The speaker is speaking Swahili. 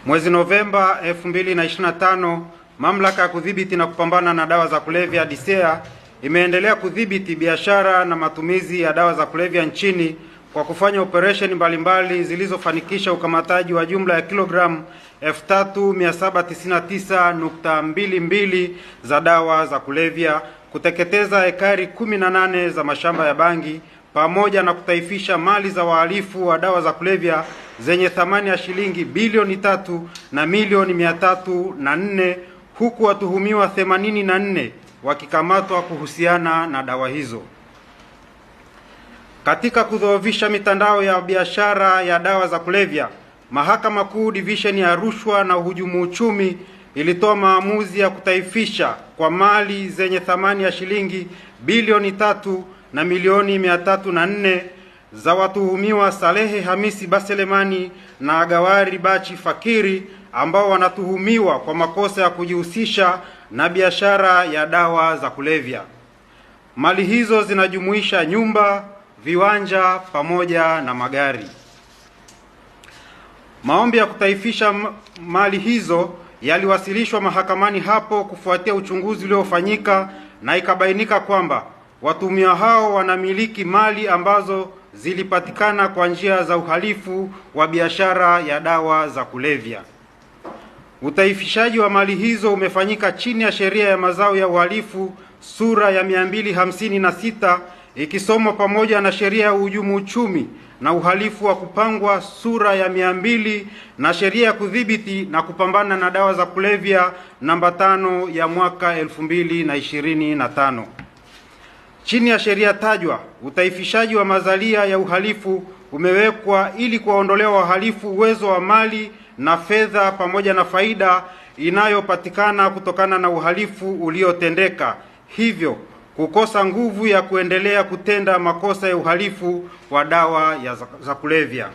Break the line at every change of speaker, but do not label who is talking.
Mwezi Novemba 2025, Mamlaka ya Kudhibiti na Kupambana na Dawa za Kulevya DCEA imeendelea kudhibiti biashara na matumizi ya dawa za kulevya nchini kwa kufanya operesheni mbalimbali zilizofanikisha ukamataji wa jumla ya kilogramu 3799.22 za dawa za kulevya, kuteketeza ekari 18 za mashamba ya bangi, pamoja na kutaifisha mali za wahalifu wa dawa za kulevya zenye thamani ya shilingi bilioni 3 na milioni 304, huku watuhumiwa 84 wakikamatwa kuhusiana na dawa hizo. Katika kudhoofisha mitandao ya biashara ya dawa za kulevya, Mahakama Kuu Division ya Rushwa na Uhujumu Uchumi ilitoa maamuzi ya kutaifisha kwa mali zenye thamani ya shilingi bilioni 3 na milioni 304 za watuhumiwa Salehe Hamisi Baselemani na Agawari Bachi Fakiri, ambao wanatuhumiwa kwa makosa ya kujihusisha na biashara ya dawa za kulevya. Mali hizo zinajumuisha nyumba, viwanja pamoja na magari. Maombi ya kutaifisha mali hizo yaliwasilishwa mahakamani hapo kufuatia uchunguzi uliofanyika na ikabainika kwamba watuhumiwa hao wanamiliki mali ambazo zilipatikana kwa njia za uhalifu wa biashara ya dawa za kulevya. Utaifishaji wa mali hizo umefanyika chini ya Sheria ya Mazao ya Uhalifu sura ya 256 ikisomwa pamoja na Sheria ya Uhujumu Uchumi na Uhalifu wa Kupangwa sura ya 200 na Sheria ya Kudhibiti na Kupambana na Dawa za Kulevya namba 5 ya mwaka 2025. Chini ya sheria tajwa, utaifishaji wa mazalia ya uhalifu umewekwa ili kuwaondolea wahalifu uwezo wa mali na fedha pamoja na faida inayopatikana kutokana na uhalifu uliotendeka, hivyo kukosa nguvu ya kuendelea kutenda makosa ya uhalifu wa dawa za kulevya.